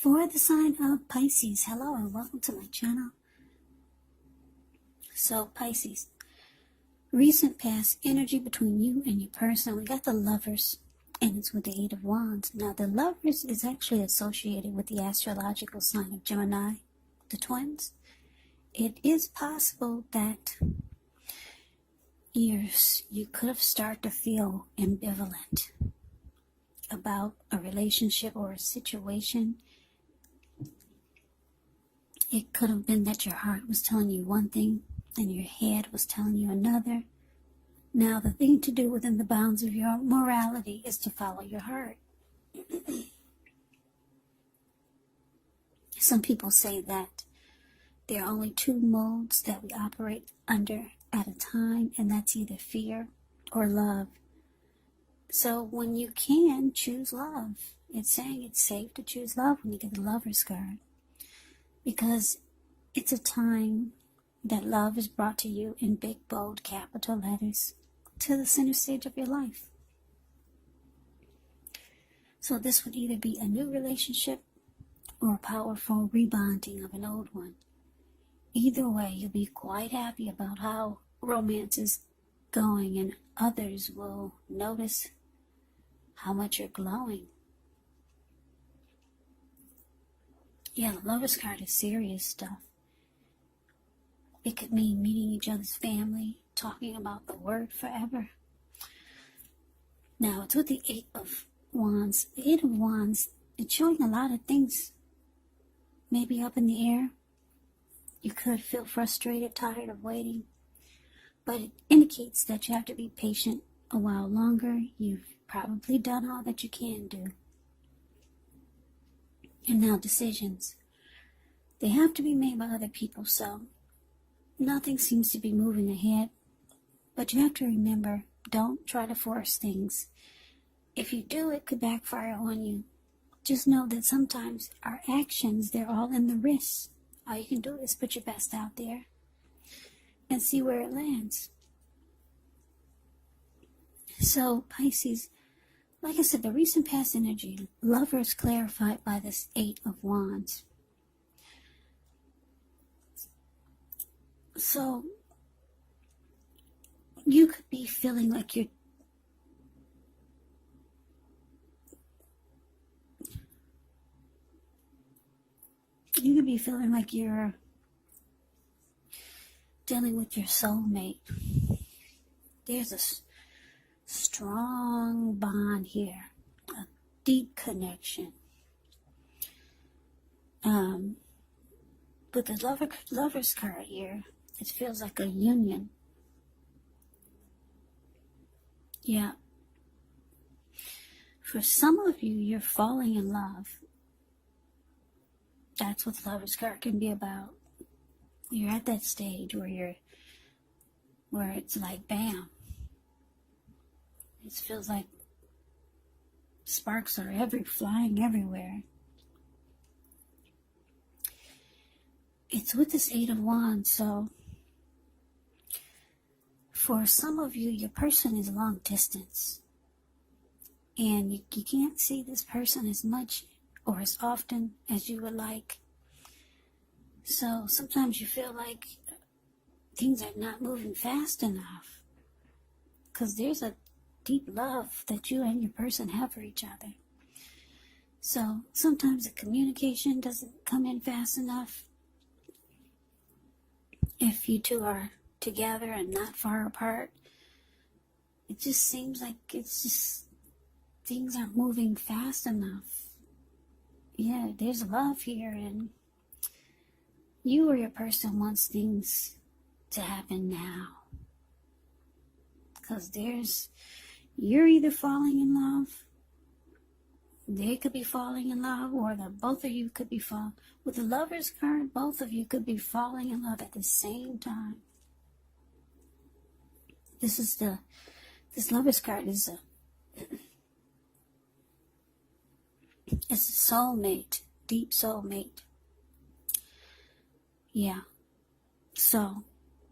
For the sign of Pisces, hello and welcome to my channel. So Pisces, recent past energy between you and your person. We got the Lovers, and it's with the Eight of Wands. Now the Lovers is actually associated with the astrological sign of Gemini, the twins. It is possible that you could have started to feel ambivalent about a relationship or a situation. It could have been that your heart was telling you one thing and your head was telling you another. Now, the thing to do within the bounds of your morality is to follow your heart. Some people say that there are only two modes that we operate under at a time, and that's either fear or love. So when you can, choose love. It's saying it's safe to choose love when you get the Lover's card, because it's a time that love is brought to you in big, bold, capital letters to the center stage of your life. So this would either be a new relationship or a powerful rebonding of an old one. Either way, you'll be quite happy about how romance is going, and others will notice how much you're glowing. Yeah, the Lover's card is serious stuff. It could mean meeting each other's family, talking about the word forever. Now, it's with the Eight of Wands. The Eight of Wands, it's showing a lot of things maybe up in the air. You could feel frustrated, tired of waiting, but it indicates that you have to be patient a while longer. You've probably done all that you can do. And now decisions. They have to be made by other people, so nothing seems to be moving ahead. But you have to remember, don't try to force things. If you do, it could backfire on you. Just know that sometimes our actions, they're all in the wrists. All you can do is put your best out there and see where it lands. So, Pisces, like I said, the recent past energy, Lovers clarified by this Eight of Wands. So, you could be feeling like you're dealing with your soulmate. There's a strong bond here, a deep connection. With the Lover's card here, it feels like a union. Yeah. For some of you, you're falling in love. That's what the Lover's card can be about. You're at that stage where it's like bam. It feels like sparks are flying everywhere. It's with this Eight of Wands, so for some of you, your person is long distance. And you can't see this person as much or as often as you would like. So sometimes you feel like things are not moving fast enough, because there's a deep love that you and your person have for each other. So sometimes the communication doesn't come in fast enough. If you two are together and not far apart, it just seems like things aren't moving fast enough. Yeah, there's love here, and you or your person wants things to happen now. Because you're either falling in love, they could be falling in love, or both of you could be falling. With the Lover's card, both of you could be falling in love at the same time. This Lover's card is it's a soulmate, deep soulmate. Yeah. So,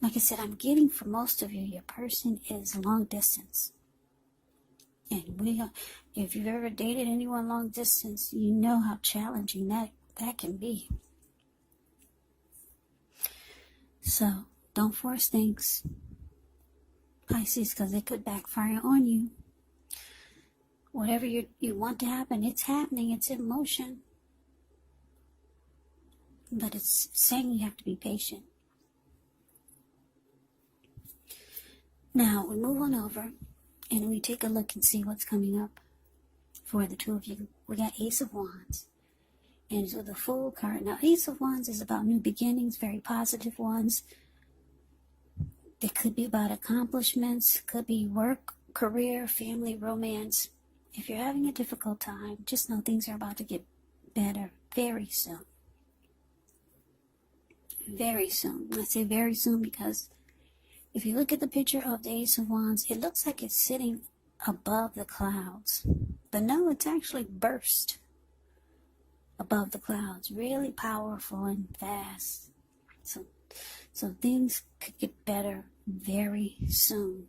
like I said, I'm getting for most of you, your person is long distance. And if you've ever dated anyone long distance, you know how challenging that can be. So don't force things, Pisces, because it could backfire on you. Whatever you want to happen, it's happening. It's in motion. But it's saying you have to be patient. Now, we move on over and we take a look and see what's coming up for the two of you. We got Ace of Wands. And it's with the Fool card. Now, Ace of Wands is about new beginnings, very positive ones. It could be about accomplishments, could be work, career, family, romance. If you're having a difficult time, just know things are about to get better very soon. Very soon. I say very soon because if you look at the picture of the Ace of Wands, it looks like it's sitting above the clouds. But no, it's actually burst above the clouds. Really powerful and fast. So things could get better very soon.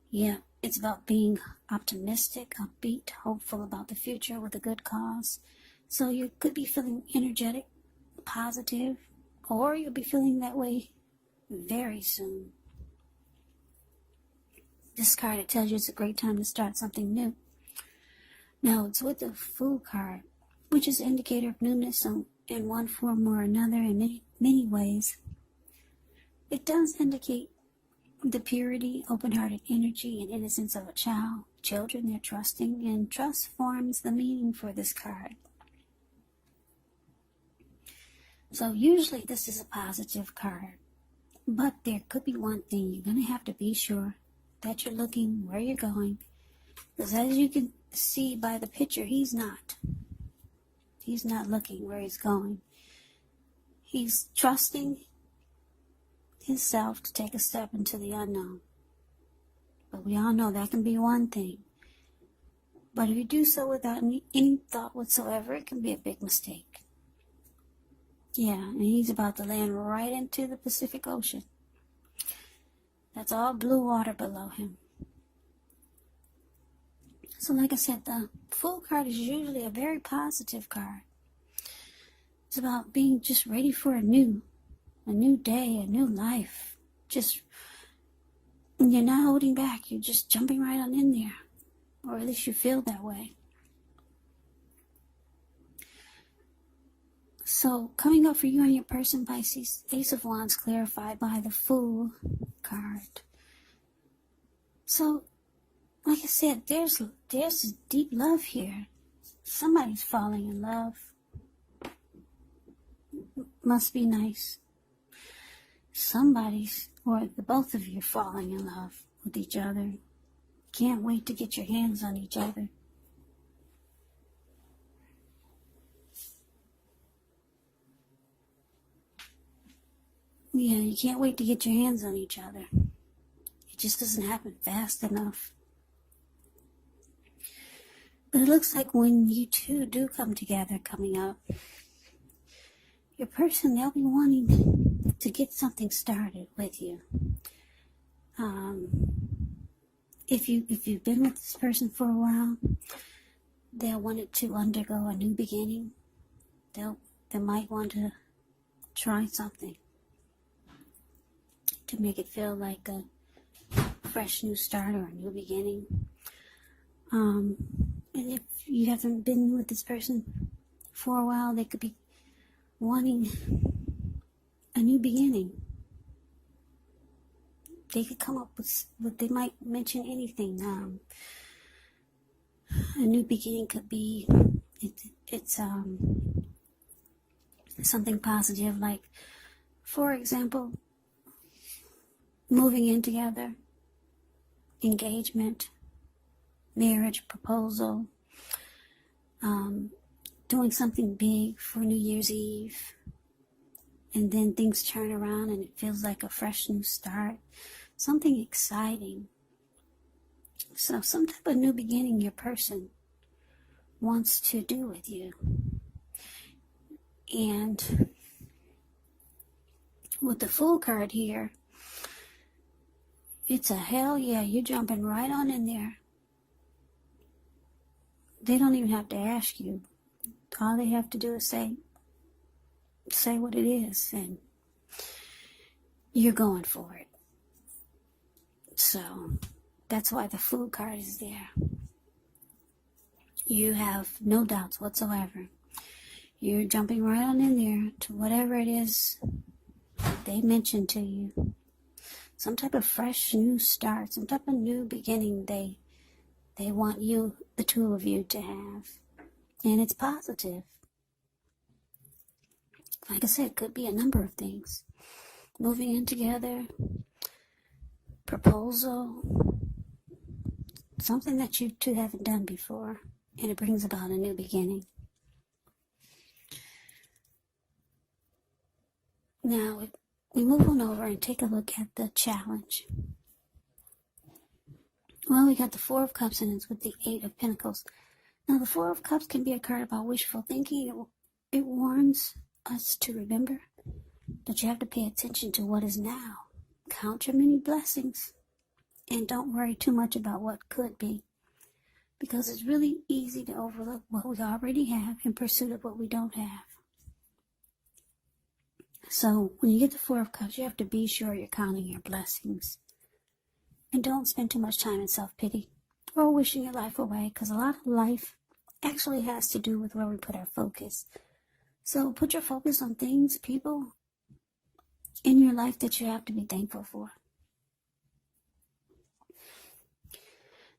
Yeah, it's about being optimistic, upbeat, hopeful about the future with a good cause. So you could be feeling energetic, positive, or you'll be feeling that way very soon. This card, it tells you it's a great time to start something new. Now, it's with the Fool card, which is an indicator of newness in one form or another in many ways. It does indicate the purity, open-hearted energy, and innocence of a child. Children, they're trusting, and trust forms the meaning for this card. So usually this is a positive card, but there could be one thing. You're going to have to be sure that you're looking where you're going, because as you can see by the picture, he's not looking where he's going. He's trusting himself to take a step into the unknown. But we all know that can be one thing. But if you do so without any thought whatsoever, it can be a big mistake. Yeah, and he's about to land right into the Pacific Ocean. That's all blue water below him. So like I said, the Fool card is usually a very positive card. It's about being just ready for a new day, a new life. Just, you're not holding back. You're just jumping right on in there. Or at least you feel that way. So, coming up for you and your person, Pisces, Ace of Wands clarified by the Fool card. So, like I said, there's deep love here. Somebody's falling in love. Must be nice. Somebody's, or the both of you, are falling in love with each other. Can't wait to get your hands on each other. Yeah, you can't wait to get your hands on each other. It just doesn't happen fast enough. But it looks like when you two do come together coming up, your person, they'll be wanting to get something started with you. If you've been with this person for a while, they'll want it to undergo a new beginning. They might want to try something to make it feel like a fresh new start or a new beginning. And if you haven't been with this person for a while, they could be wanting a new beginning. They could come up with what they might mention anything. A new beginning could be it's something positive, like, for example, moving in together, engagement, marriage proposal, doing something big for New Year's Eve, and then things turn around and it feels like a fresh new start, something exciting. So some type of new beginning your person wants to do with you. And with the Fool card here, It's a hell yeah, you're jumping right on in there. They don't even have to ask you. All they have to do is say what it is, and you're going for it. So that's why the Fool card is there. You have no doubts whatsoever. You're jumping right on in there to whatever it is they mentioned to you. Some type of fresh new start, some type of new beginning they want you, the two of you, to have. And it's positive. Like I said, it could be a number of things. Moving in together, proposal, something that you two haven't done before, and it brings about a new beginning. Now, we move on over and take a look at the challenge. Well, we got the Four of Cups, and it's with the Eight of Pentacles. Now, the Four of Cups can be a card about wishful thinking. It warns us to remember that you have to pay attention to what is now. Count your many blessings, and don't worry too much about what could be, because it's really easy to overlook what we already have in pursuit of what we don't have. So when you get the Four of Cups, you have to be sure you're counting your blessings. And don't spend too much time in self-pity or wishing your life away, because a lot of life actually has to do with where we put our focus. So put your focus on things, people in your life that you have to be thankful for.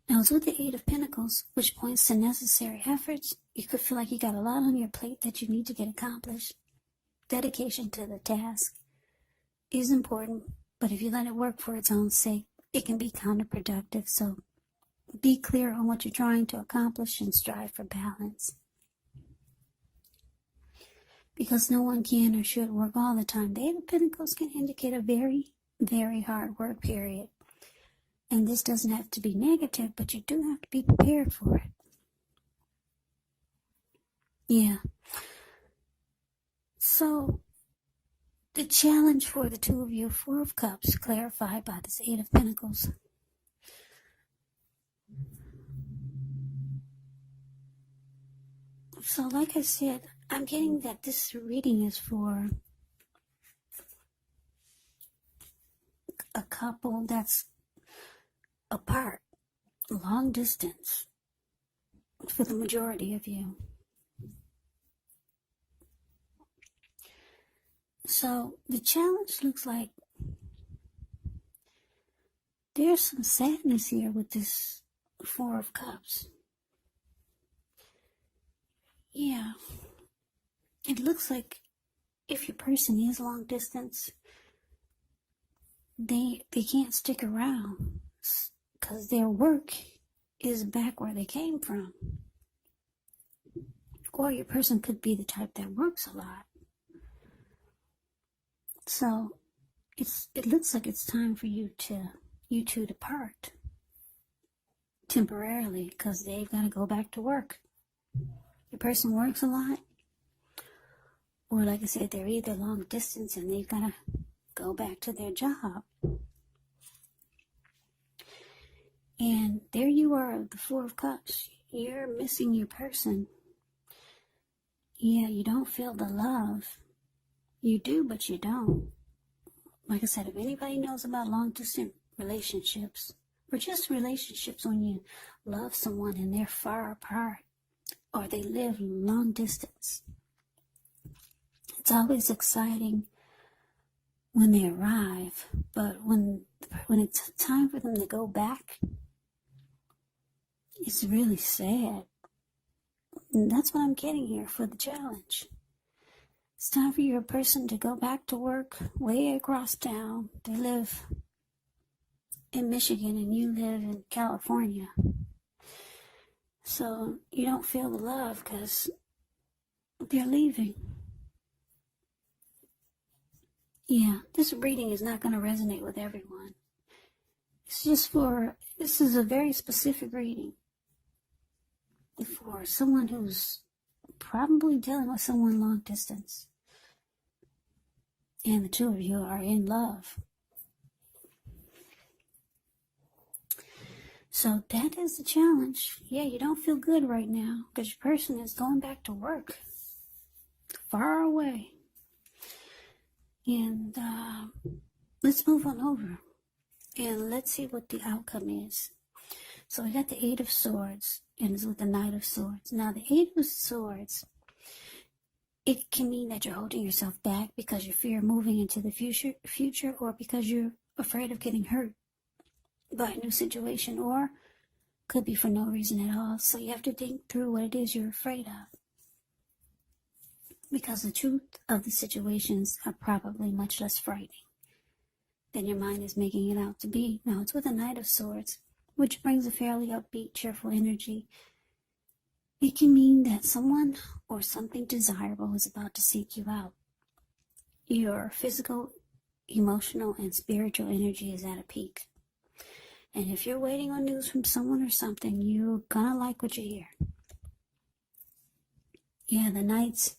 Now, it's with the Eight of Pentacles, which points to necessary efforts. You could feel like you got a lot on your plate that you need to get accomplished. Dedication to the task is important, but if you let it work for its own sake, it can be counterproductive. So be clear on what you're trying to accomplish and strive for balance. Because no one can or should work all the time. The Eight of Pentacles can indicate a very, very hard work period. And this doesn't have to be negative, but you do have to be prepared for it. Yeah. So, the challenge for the two of you, Four of Cups, clarified by this Eight of Pentacles. So, like I said, I'm getting that this reading is for a couple that's apart, long distance, for the majority of you. So the challenge looks like there's some sadness here with this Four of Cups. Yeah, it looks like if your person is long distance, they can't stick around because their work is back where they came from. Or your person could be the type that works a lot. So it looks like it's time for you two to part temporarily, because they've got to go back to work. Your person works a lot, or like I said, they're either long distance and they've got to go back to their job. And there you are, the Four of Cups. You're missing your person. Yeah, you don't feel the love. You do, but you don't. Like I said, if anybody knows about long-distance relationships, or just relationships when you love someone and they're far apart, or they live long distance, it's always exciting when they arrive, but when it's time for them to go back, it's really sad. And that's what I'm getting here for the challenge. It's time for your person to go back to work way across town. They live in Michigan and you live in California. So you don't feel the love because they're leaving. Yeah, this reading is not going to resonate with everyone. This is a very specific reading for someone who's probably dealing with someone long distance. And the two of you are in love. So that is the challenge. Yeah, you don't feel good right now because your person is going back to work far away. And let's move on over and let's see what the outcome is. So we got the Eight of Swords and it's with the Knight of Swords. Now the Eight of Swords, it can mean that you're holding yourself back because you fear moving into the future, or because you're afraid of getting hurt by a new situation, or could be for no reason at all. So you have to think through what it is you're afraid of, because the truth of the situations are probably much less frightening than your mind is making it out to be. Now it's with a Knight of Swords, which brings a fairly upbeat, cheerful energy. It can mean that someone or something desirable is about to seek you out. Your physical, emotional, and spiritual energy is at a peak. And if you're waiting on news from someone or something, you're gonna like what you hear. Yeah, the Knight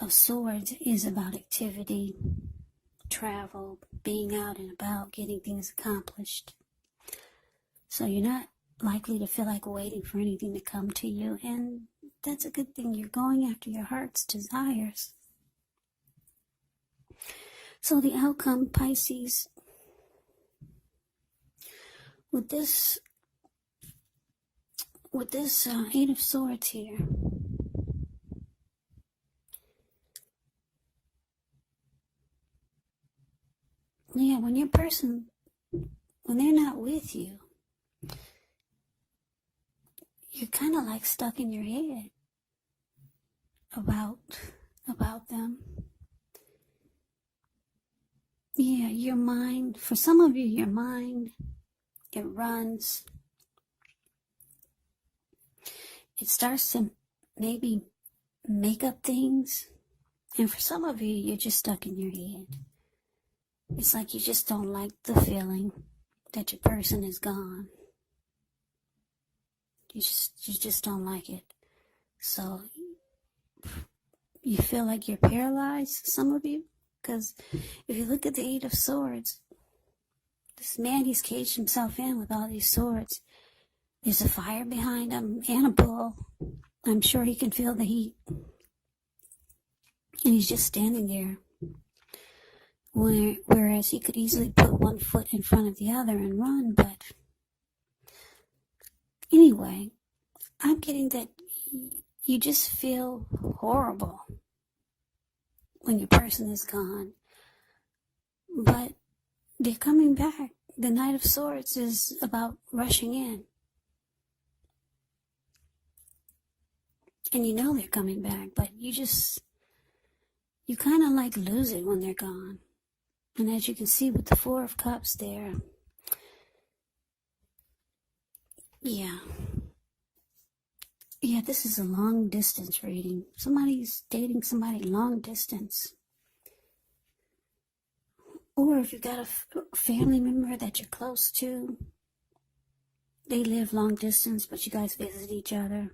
of Swords is about activity, travel, being out and about, getting things accomplished. So you're not likely to feel like waiting for anything to come to you, and that's a good thing. You're going after your heart's desires. So the outcome, Pisces, with this Eight of Swords here, yeah, when your person, when they're not with you, you're kind of like stuck in your head about them. Yeah, your mind, for some of you, your mind, it runs. It starts to maybe make up things. And for some of you, you're just stuck in your head. It's like you just don't like the feeling that your person is gone. You just don't like it. So you feel like you're paralyzed, some of you, because if you look at the Eight of Swords, this man, he's caged himself in with all these swords. There's a fire behind him and a bull. I'm sure he can feel the heat. And he's just standing there. Whereas he could easily put one foot in front of the other and run, but anyway, I'm getting that you just feel horrible when your person is gone. But they're coming back. The Knight of Swords is about rushing in. And you know they're coming back, but you kind of like lose it when they're gone. And as you can see with the Four of Cups there, yeah, this is a long distance reading. Somebody's dating somebody long distance. Or if you've got a family member that you're close to, they live long distance, but you guys visit each other.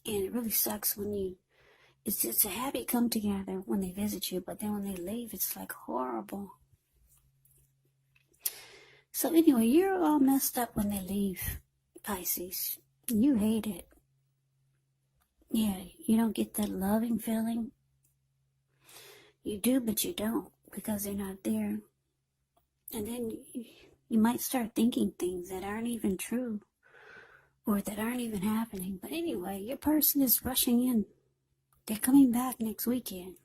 And it really sucks when it's a happy come together when they visit you, but then when they leave, it's like horrible. So anyway, you're all messed up when they leave, Pisces. You hate it. Yeah, you don't get that loving feeling. You do, but you don't, because they're not there. And then you might start thinking things that aren't even true, or that aren't even happening. But anyway, your person is rushing in. They're coming back next weekend,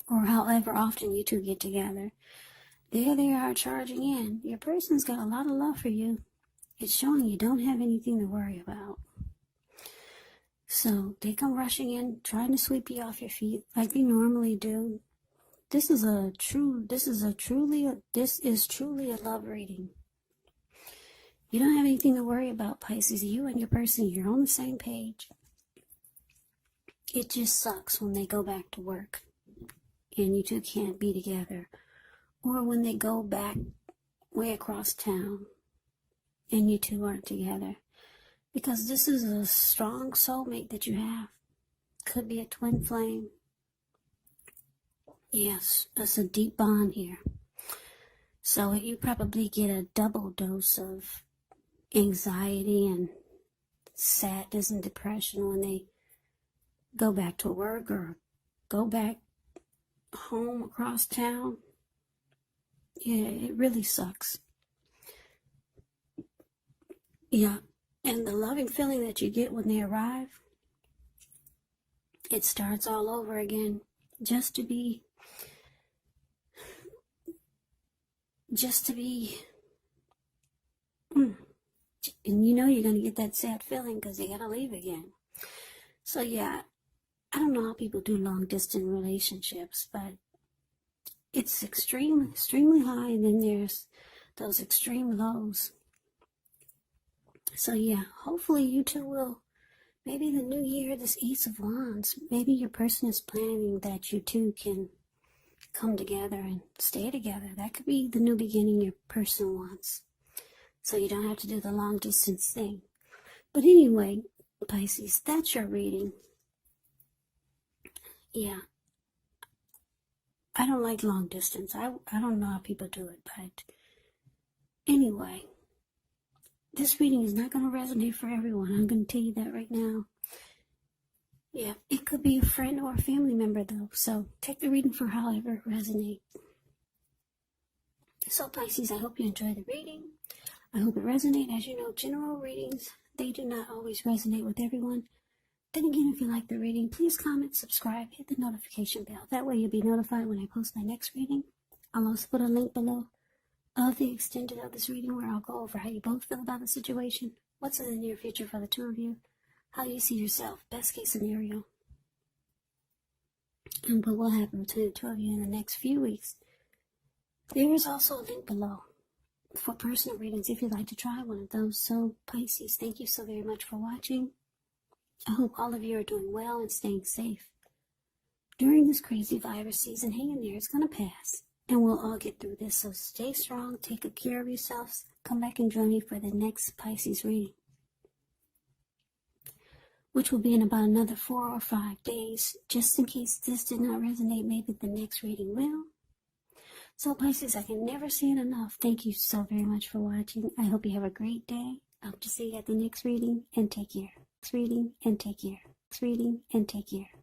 or however often you two get together. There they are charging in. Your person's got a lot of love for you. It's showing you don't have anything to worry about. So they come rushing in, trying to sweep you off your feet like they normally do. This is truly a love reading. You don't have anything to worry about, Pisces. You and your person, you're on the same page. It just sucks when they go back to work and you two can't be together. Or when they go back way across town and you two aren't together. Because this is a strong soulmate that you have. Could be a twin flame. Yes, that's a deep bond here. So you probably get a double dose of anxiety and sadness and depression when they go back to work or go back home across town. Yeah, it really sucks. Yeah, and the loving feeling that you get when they arrive, it starts all over again, just to be, and you know you're going to get that sad feeling because they got to leave again. So yeah, I don't know how people do long distance relationships, but it's extremely high, and then there's those extreme lows. So yeah, hopefully you two will, maybe the new year, this Ace of Wands, maybe your person is planning that you two can come together and stay together. That could be the new beginning your person wants. So you don't have to do the long distance thing. But anyway, Pisces, that's your reading. Yeah. I don't like long distance. I don't know how people do it, but anyway, this reading is not going to resonate for everyone. I'm going to tell you that right now. Yeah, it could be a friend or a family member, though. So take the reading for however it resonates. So Pisces, I hope you enjoy the reading. I hope it resonates. As you know, general readings, they do not always resonate with everyone. Then again, if you like the reading, please comment, subscribe, hit the notification bell. That way you'll be notified when I post my next reading. I'll also put a link below of the extended of this reading where I'll go over how you both feel about the situation, what's in the near future for the two of you, how you see yourself, best case scenario, and what will happen between the two of you in the next few weeks. There is also a link below for personal readings if you'd like to try one of those. So Pisces, thank you so very much for watching. I hope all of you are doing well and staying safe during this crazy virus season. Hang in there, it's going to pass, and we'll all get through this. So stay strong, take good care of yourselves. Come back and join me for the next Pisces reading, which will be in about another 4 or 5 days. Just in case this did not resonate, maybe the next reading will. So Pisces, I can never say it enough. Thank you so very much for watching. I hope you have a great day. I hope to see you at the next reading, and take care. Next reading, and take care. Next reading, and take care.